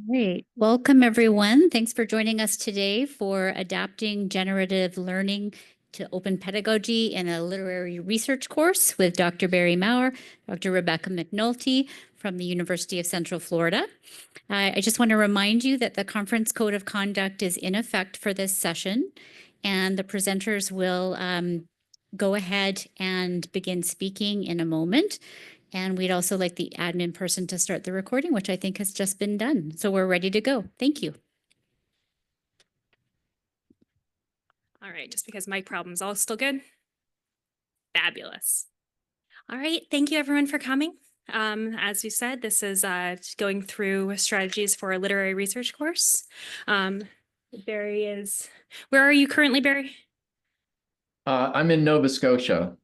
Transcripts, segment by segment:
Great. Welcome, everyone. Thanks for joining us today for adapting generative learning to open pedagogy in a literary research course with Dr. Barry Maurer, Dr. Rebecca McNulty from the University of Central Florida. I just want to remind you that the conference code of conduct is in effect for this session, and the presenters will go ahead and begin speaking in a moment. And we'd also like the admin person to start the recording, which I think has just been done. So we're ready to go. Thank you. All right, just because mic problems, all still good? Fabulous. All right, thank you everyone for coming. As you said, this is going through strategies for a literary research course. Barry is, where are you currently, Barry? I'm in Nova Scotia.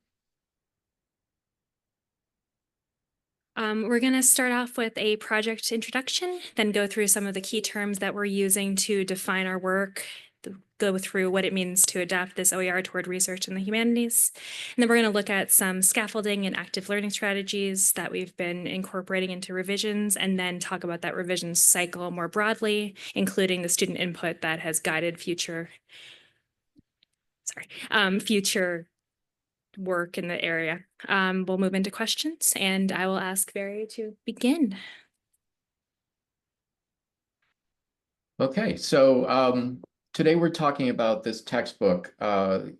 We're going to start off with a project introduction, then go through some of the key terms that we're using to define our work, go through what it means to adapt this OER toward research in the humanities. And then we're going to look at some scaffolding and active learning strategies that we've been incorporating into revisions, and then talk about that revision cycle more broadly, including the student input that has guided future work in the area. We'll move into questions, and I will ask Barry to begin. Okay, so today we're talking about this textbook,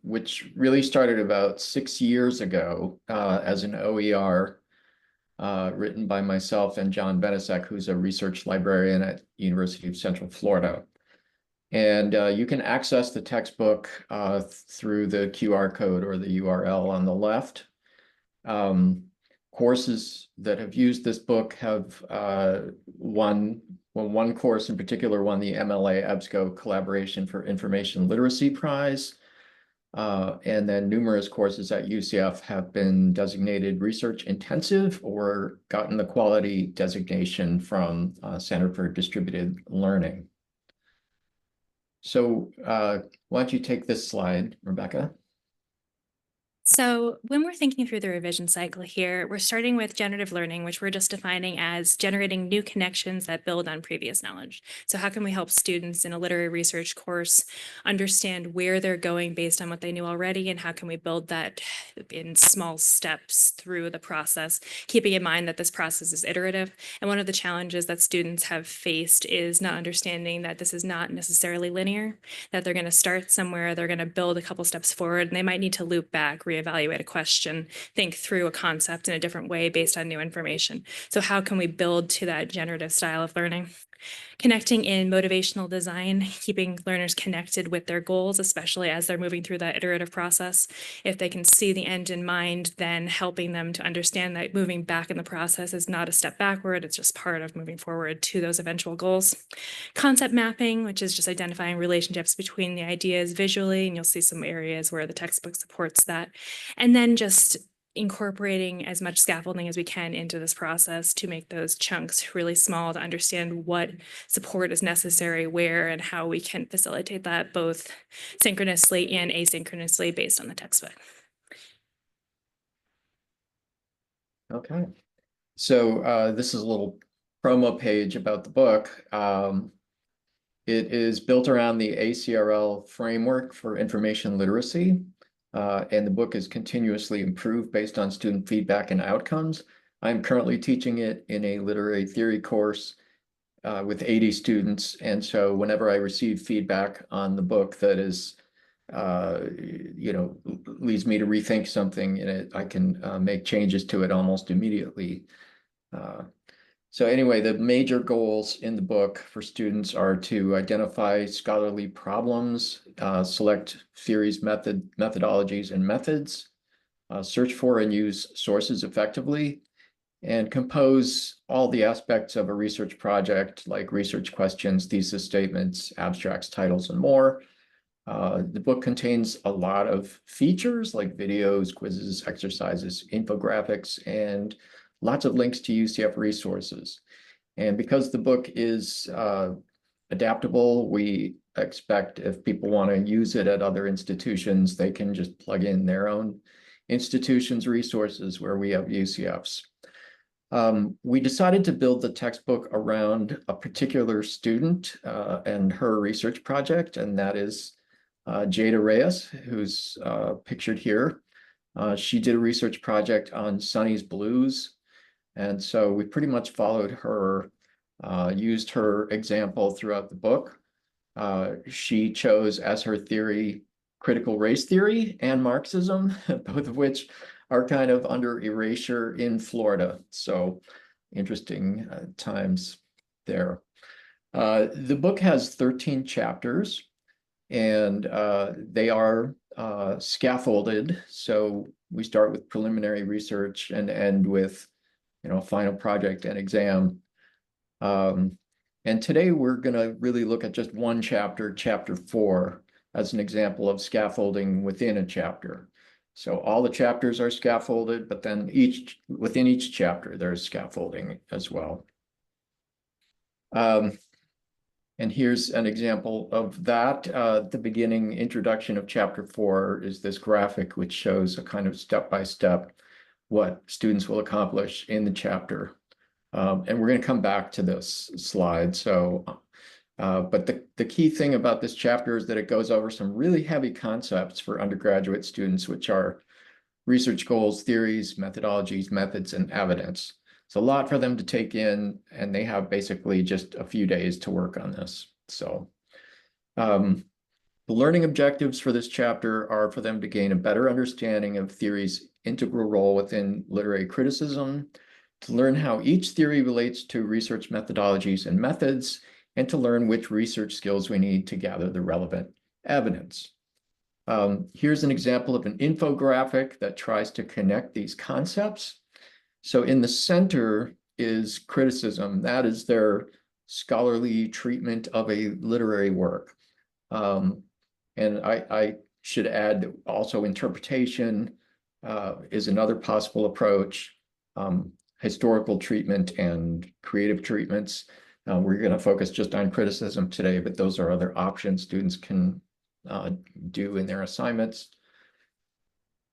which really started about 6 years ago as an OER written by myself and John Benesek, who's a research librarian at University of Central Florida. And you can access the textbook through the QR code or the URL on the left. Courses that have used this book have one course in particular won the MLA EBSCO Collaboration for Information Literacy Prize. And then numerous courses at UCF have been designated research intensive or gotten the quality designation from Center for Distributed Learning. So why don't you take this slide, Rebecca? So when we're thinking through the revision cycle here, we're starting with generative learning, which we're just defining as generating new connections that build on previous knowledge. So how can we help students in a literary research course understand where they're going based on what they knew already, and how can we build that in small steps through the process, keeping in mind that this process is iterative. And one of the challenges that students have faced is not understanding that this is not necessarily linear, that they're going to start somewhere, they're going to build a couple steps forward, and they might need to loop back, reevaluate a question, think through a concept in a different way based on new information. So how can we build to that generative style of learning? Connecting in motivational design, keeping learners connected with their goals, especially as they're moving through that iterative process. If they can see the end in mind, then helping them to understand that moving back in the process is not a step backward, it's just part of moving forward to those eventual goals. Concept mapping, which is just identifying relationships between the ideas visually, and you'll see some areas where the textbook supports that. And then just incorporating as much scaffolding as we can into this process to make those chunks really small, to understand what support is necessary where and how we can facilitate that both synchronously and asynchronously based on the textbook. Okay, so this is a little promo page about the book. It is built around the ACRL framework for information literacy. And the book is continuously improved based on student feedback and outcomes. I'm currently teaching it in a literary theory course with 80 students. And so whenever I receive feedback on the book that is, leads me to rethink something in it, I can make changes to it almost immediately. So anyway, the major goals in the book for students are to identify scholarly problems, select theories, methodologies, and methods, search for and use sources effectively, and compose all the aspects of a research project like research questions, thesis statements, abstracts, titles, and more. The book contains a lot of features like videos, quizzes, exercises, infographics, and lots of links to UCF resources. And because the book is adaptable, we expect if people want to use it at other institutions, they can just plug in their own institution's resources where we have UCF's. We decided to build the textbook around a particular student and her research project, and that is Jada Reyes, who's pictured here. She did a research project on Sonny's Blues, and so we pretty much followed her, used her example throughout the book. She chose as her theory critical race theory and Marxism, both of which are kind of under erasure in Florida. So interesting times there. The book has 13 chapters, and they are scaffolded. So we start with preliminary research and end with, final project and exam. And today we're going to really look at just one chapter, chapter 4, as an example of scaffolding within a chapter. So all the chapters are scaffolded, but then within each chapter, there's scaffolding as well. And here's an example of that. The beginning introduction of chapter 4 is this graphic, which shows a kind of step-by-step what students will accomplish in the chapter. And we're going to come back to this slide. So, but the key thing about this chapter is that it goes over some really heavy concepts for undergraduate students, which are research goals, theories, methodologies, methods, and evidence. It's a lot for them to take in, and they have basically just a few days to work on this. So the learning objectives for this chapter are for them to gain a better understanding of theory's integral role within literary criticism, to learn how each theory relates to research methodologies and methods, and to learn which research skills we need to gather the relevant evidence. Here's an example of an infographic that tries to connect these concepts. So in the center is criticism. That is their scholarly treatment of a literary work. And I should add that also interpretation is another possible approach. Historical treatment and creative treatments. We're going to focus just on criticism today, but those are other options students can do in their assignments.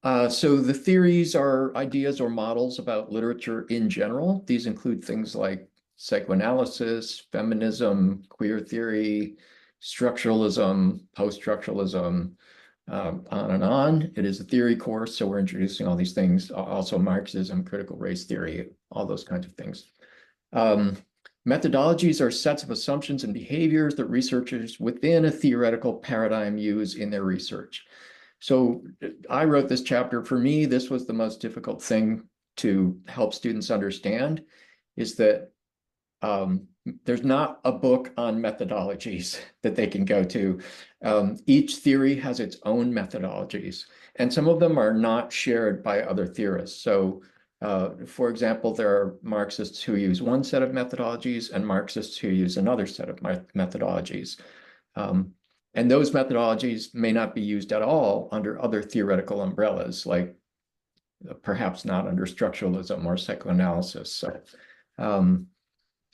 So the theories are ideas or models about literature in general. These include things like psychoanalysis, feminism, queer theory, structuralism, post-structuralism, on and on. It is a theory course, so we're introducing all these things, also Marxism, critical race theory, all those kinds of things. Methodologies are sets of assumptions and behaviors that researchers within a theoretical paradigm use in their research. So I wrote this chapter. For me, this was the most difficult thing to help students understand, is that there's not a book on methodologies that they can go to. Each theory has its own methodologies, and some of them are not shared by other theorists. So, for example, there are Marxists who use one set of methodologies and Marxists who use another set of methodologies. And those methodologies may not be used at all under other theoretical umbrellas, like perhaps not under structuralism or psychoanalysis.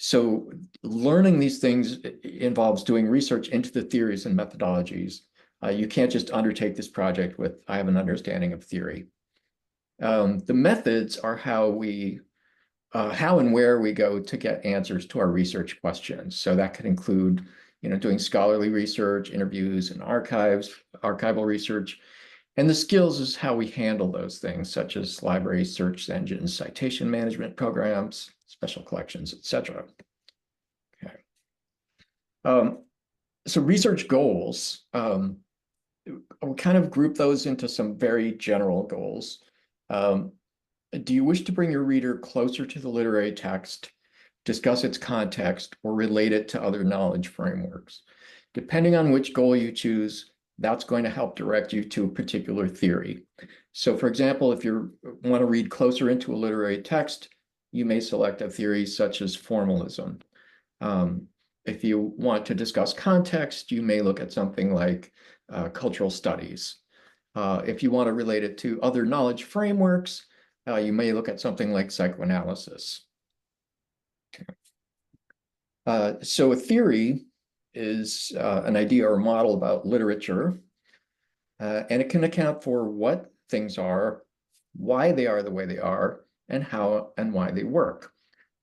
So learning these things involves doing research into the theories and methodologies. You can't just undertake this project with, I have an understanding of theory. The methods are how and where we go to get answers to our research questions. So that could include, doing scholarly research, interviews, and archival research. And the skills is how we handle those things, such as library search engines, citation management programs, special collections, etc. Okay. So research goals, we kind of group those into some very general goals. Do you wish to bring your reader closer to the literary text, discuss its context, or relate it to other knowledge frameworks? Depending on which goal you choose, that's going to help direct you to a particular theory. So for example, if you want to read closer into a literary text, you may select a theory such as formalism. If you want to discuss context, you may look at something like cultural studies. If you want to relate it to other knowledge frameworks, you may look at something like psychoanalysis. So a theory is an idea or model about literature, and it can account for what things are, why they are the way they are, and how and why they work.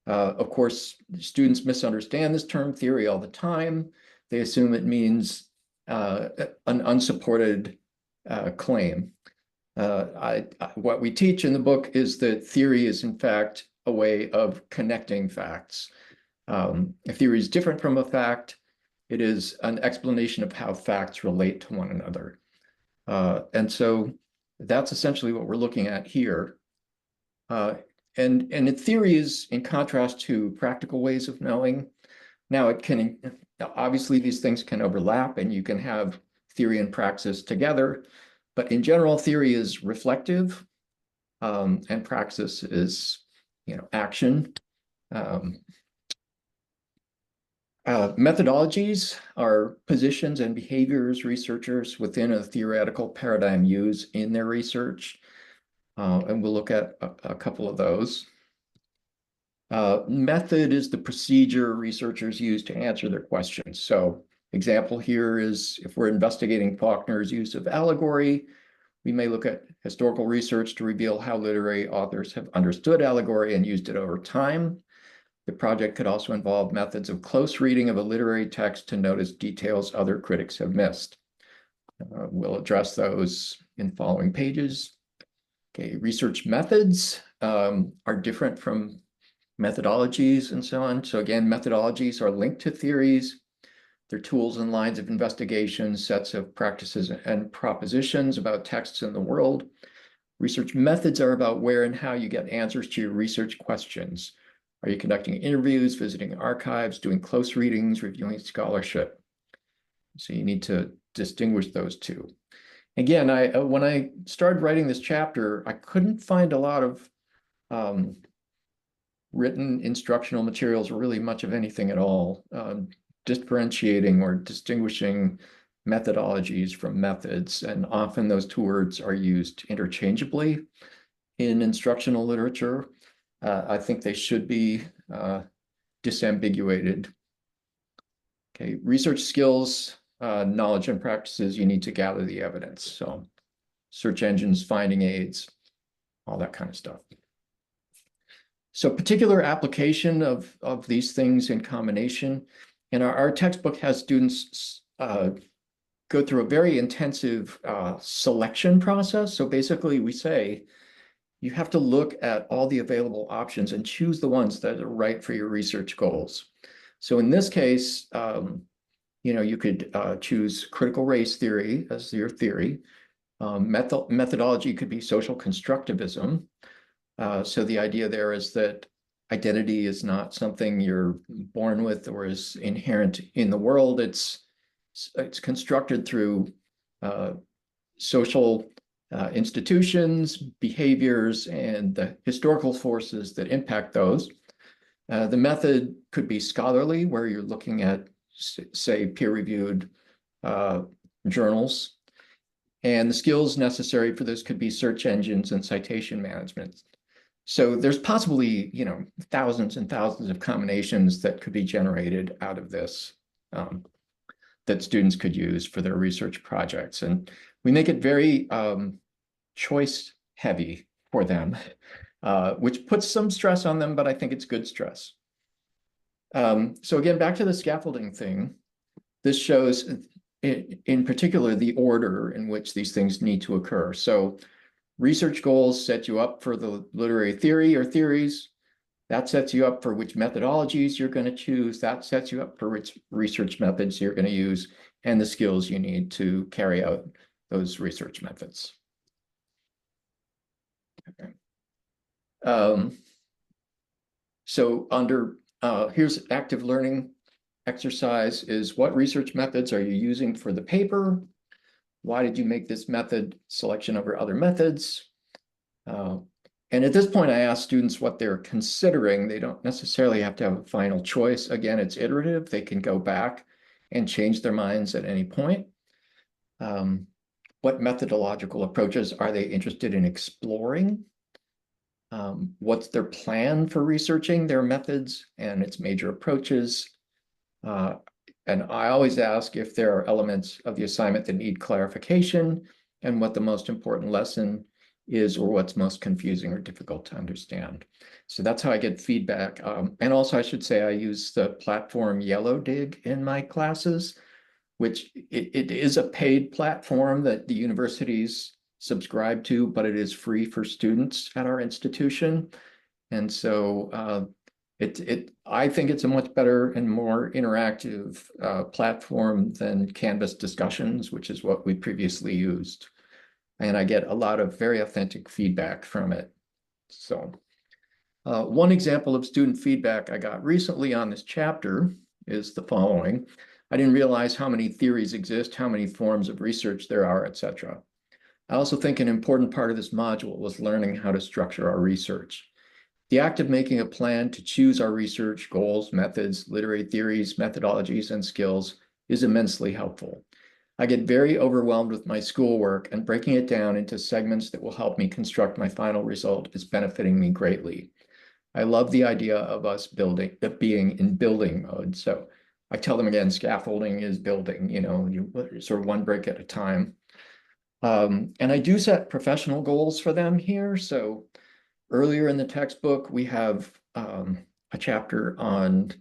Of course, students misunderstand this term theory all the time. They assume it means an unsupported claim. What we teach in the book is that theory is, in fact, a way of connecting facts. A theory is different from a fact. It is an explanation of how facts relate to one another. And so that's essentially what we're looking at here. And the theory is in contrast to practical ways of knowing. Now, it can, obviously, these things can overlap, and you can have theory and praxis together. But in general, theory is reflective, and praxis is, action. Methodologies are positions and behaviors researchers within a theoretical paradigm use in their research. And we'll look at a couple of those. Method is the procedure researchers use to answer their questions. So example here is if we're investigating Faulkner's use of allegory, we may look at historical research to reveal how literary authors have understood allegory and used it over time. The project could also involve methods of close reading of a literary text to notice details other critics have missed. We'll address those in following pages. Okay, research methods are different from methodologies and so on. So again, methodologies are linked to theories. They're tools and lines of investigation, sets of practices and propositions about texts in the world. Research methods are about where and how you get answers to your research questions. Are you conducting interviews, visiting archives, doing close readings, reviewing scholarship? So you need to distinguish those two. Again, when I started writing this chapter, I couldn't find a lot of written instructional materials or really much of anything at all, differentiating or distinguishing methodologies from methods. And often those two words are used interchangeably in instructional literature. I think they should be disambiguated. Okay, research skills, knowledge and practices, you need to gather the evidence. So search engines, finding aids, all that kind of stuff. So particular application of these things in combination. And our textbook has students go through a very intensive selection process. So basically we say, you have to look at all the available options and choose the ones that are right for your research goals. So in this case, you could choose critical race theory as your theory. Methodology could be social constructivism. So the idea there is that identity is not something you're born with or is inherent in the world. It's constructed through social institutions, behaviors, and the historical forces that impact those. The method could be scholarly, where you're looking at, say, peer-reviewed journals. And the skills necessary for this could be search engines and citation management. So there's possibly, thousands and thousands of combinations that could be generated out of this that students could use for their research projects. And we make it very choice heavy for them, which puts some stress on them, but I think it's good stress. So again, back to the scaffolding thing, this shows in particular the order in which these things need to occur. So research goals set you up for the literary theory or theories. That sets you up for which methodologies you're going to choose. That sets you up for which research methods you're going to use and the skills you need to carry out those research methods. Okay. So under, here's active learning exercise is what research methods are you using for the paper? Why did you make this method selection over other methods? And at this point, I ask students what they're considering. They don't necessarily have to have a final choice. Again, it's iterative. They can go back and change their minds at any point. What methodological approaches are they interested in exploring? What's their plan for researching their methods and its major approaches? And I always ask if there are elements of the assignment that need clarification and what the most important lesson is or what's most confusing or difficult to understand. So that's how I get feedback. And also I should say I use the platform Yellow Dig in my classes, which it is a paid platform that the universities subscribe to, but it is free for students at our institution. And so I think it's a much better and more interactive platform than Canvas discussions, which is what we previously used. And I get a lot of very authentic feedback from it. So one example of student feedback I got recently on this chapter is the following. I didn't realize how many theories exist, how many forms of research there are, etc. I also think an important part of this module was learning how to structure our research. The act of making a plan to choose our research goals, methods, literary theories, methodologies, and skills is immensely helpful. I get very overwhelmed with my schoolwork, and breaking it down into segments that will help me construct my final result is benefiting me greatly. I love the idea of us being in building mode. So I tell them again, scaffolding is building, you sort of one brick at a time. And I do set professional goals for them here. So earlier in the textbook, we have a chapter on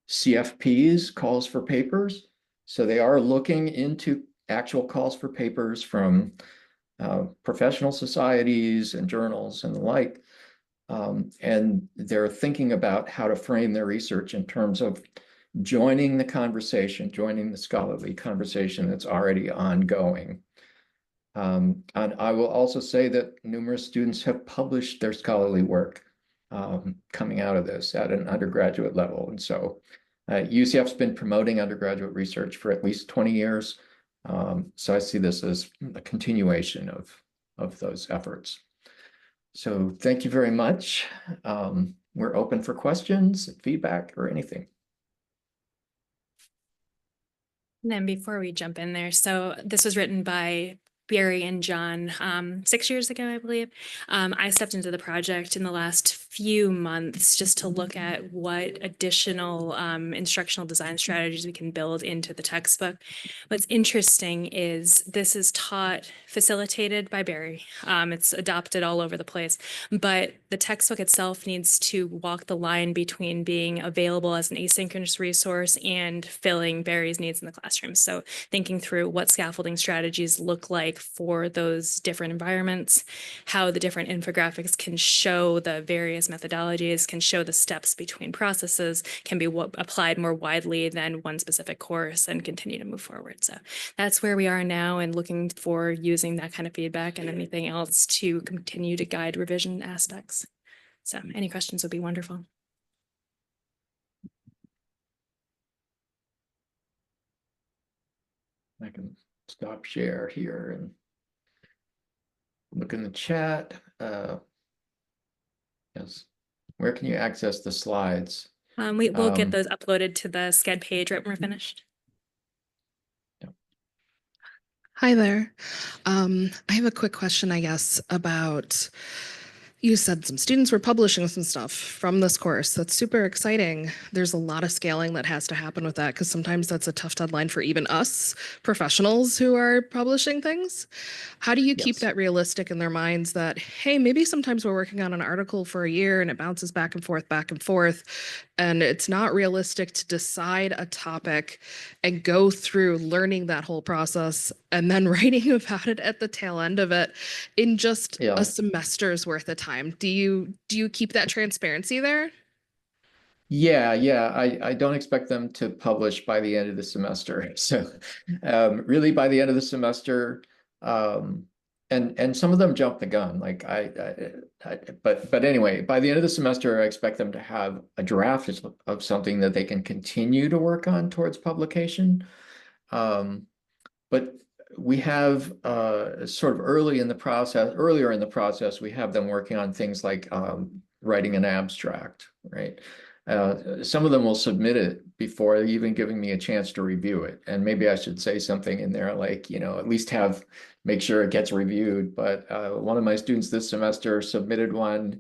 CFPs, calls for papers. So they are looking into actual calls for papers from professional societies and journals and the like. And they're thinking about how to frame their research in terms of joining the conversation, joining the scholarly conversation that's already ongoing. And I will also say that numerous students have published their scholarly work coming out of this at an undergraduate level. And so UCF's been promoting undergraduate research for at least 20 years. So I see this as a continuation of those efforts. So thank you very much. We're open for questions, feedback, or anything. And then before we jump in there, so this was written by Barry and John 6 years ago, I believe. I stepped into the project in the last few months just to look at what additional instructional design strategies we can build into the textbook. What's interesting is this is taught, facilitated by Barry. It's adopted all over the place, but the textbook itself needs to walk the line between being available as an asynchronous resource and filling Barry's needs in the classroom. So thinking through what scaffolding strategies look like for those different environments, how the different infographics can show the various methodologies, can show the steps between processes, can be applied more widely than one specific course and continue to move forward. So that's where we are now, and looking for using that kind of feedback and anything else to continue to guide revision aspects. So any questions would be wonderful. I can stop share here and look in the chat. Yes. Where can you access the slides? We'll get those uploaded to the Sched page right when we're finished. Hi there. I have a quick question, I guess, about, you said some students were publishing some stuff from this course. That's super exciting. There's a lot of scaling that has to happen with that, because sometimes that's a tough deadline for even us professionals who are publishing things. How do you keep Yes. that realistic in their minds that, hey, maybe sometimes we're working on an article for a year and it bounces back and forth, and it's not realistic to decide a topic and go through learning that whole process and then writing about it at the tail end of it in just a semester's worth of time? Do you keep that transparency there? Yeah. I don't expect them to publish by the end of the semester. So really by the end of the semester, and some of them jump the gun. Like but anyway, by the end of the semester, I expect them to have a draft of something that they can continue to work on towards publication. But we have sort of earlier in the process, we have them working on things like writing an abstract, right? Some of them will submit it before even giving me a chance to review it. And maybe I should say something in there like, at least make sure it gets reviewed. But one of my students this semester submitted one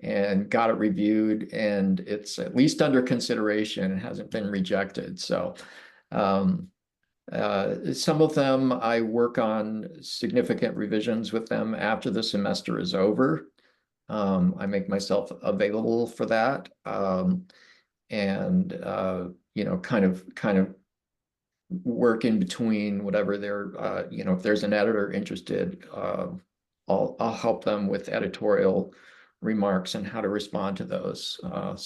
and got it reviewed, and it's at least under consideration and hasn't been rejected. So Some of them I work on significant revisions with them after the semester is over. I make myself available for that. And you know, kind of work in between whatever they're, you know, if there's an editor interested, I'll help them with editorial remarks and how to respond to those. You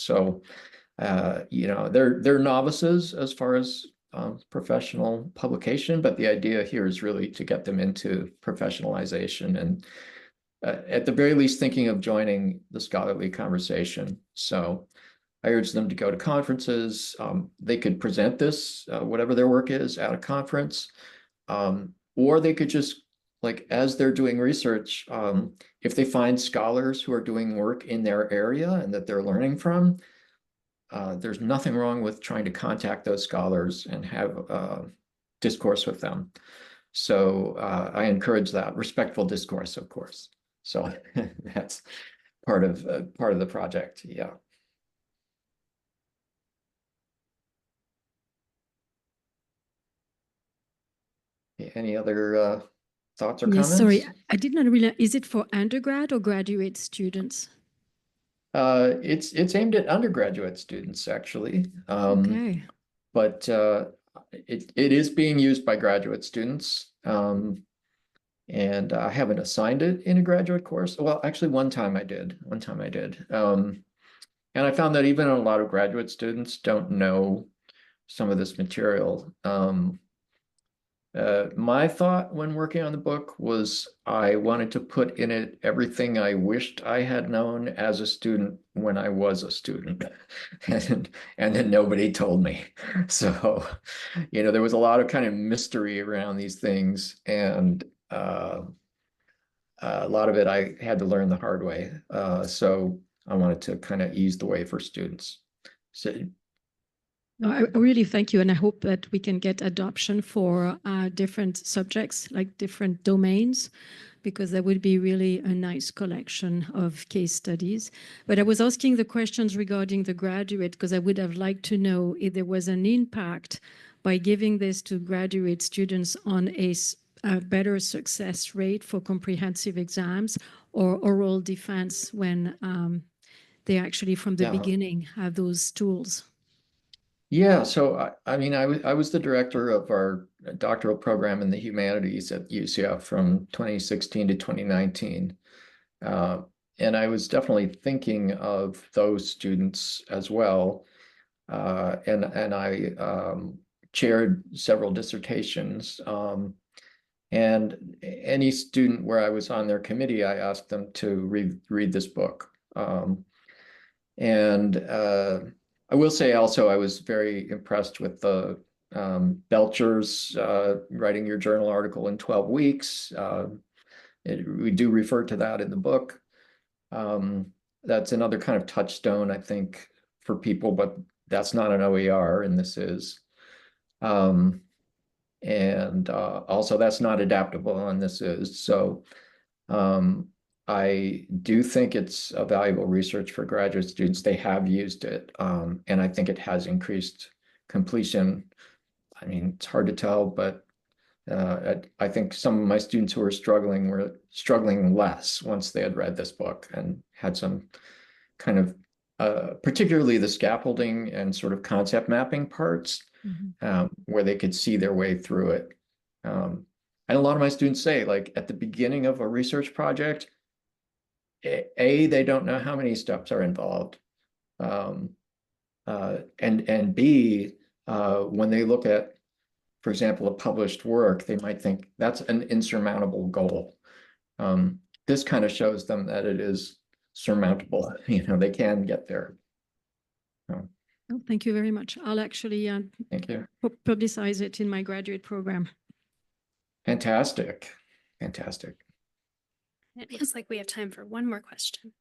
know, they're novices as far as professional publication, but the idea here is really to get them into professionalization and at the very least thinking of joining the scholarly conversation. So I urge them to go to conferences. They could present this, whatever their work is, at a conference, or they could just, like, as they're doing research, if they find scholars who are doing work in their area and that they're learning from, there's nothing wrong with trying to contact those scholars and have discourse with them. So I encourage that respectful discourse, of course. So that's part of the project. Yeah. Any other thoughts or Yes, comments? sorry, I did not realize, is it for undergrad or graduate students? It's aimed at undergraduate students, actually. Okay. But it is being used by graduate students. And I haven't assigned it in a graduate course. Well, actually, one time I did. And I found that even a lot of graduate students don't know some of this material. My thought when working on the book was I wanted to put in it everything I wished I had known as a student when I was a student. And then nobody told me. So, you know, there was a lot of kind of mystery around these things. And a lot of it I had to learn the hard way. So I wanted to kind of ease the way for students. So No, I really thank you, and I hope that we can get adoption for different subjects, like different domains, because that would be really a nice collection of case studies. But I was asking the questions regarding the graduate because I would have liked to know if there was an impact by giving this to graduate students on a better success rate for comprehensive exams or oral defense when they actually from the beginning have those tools. yeah, so I mean, I was the director of our doctoral program in the humanities at UCF from 2016 to 2019. And I was definitely thinking of those students as well. And I chaired several dissertations. And any student where I was on their committee, I asked them to read this book. I will say also, I was very impressed with the Belcher's writing your journal article in 12 weeks. We do refer to that in the book. That's another kind of touchstone, I think, for people, but that's not an OER, and this is. Also, that's not adaptable, and this is. So I do think it's a valuable research for graduate students. They have used it, and I think it has increased completion. I mean, it's hard to tell, but I think some of my students who were struggling less once they had read this book and had some kind of, particularly the scaffolding and sort of concept mapping parts, where they could see their way through it. And a lot of my students say, like, at the beginning of a research project, they don't know how many steps are involved. And B, when they look at, for example, a published work, they might think that's an insurmountable goal. This kind of shows them that it is surmountable. You know, they can get there. Oh, thank you very much. I'll actually Thank you. publicize it in my graduate program. Fantastic. Fantastic. It looks like we have time for one more question.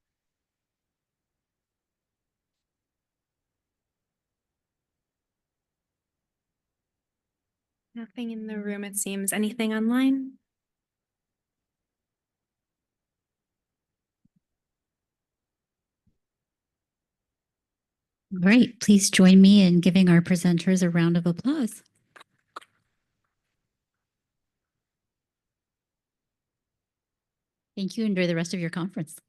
Nothing in the room, it seems. Anything online? Great. Please join me in giving our presenters a round of applause. Thank you. Enjoy the rest of your conference.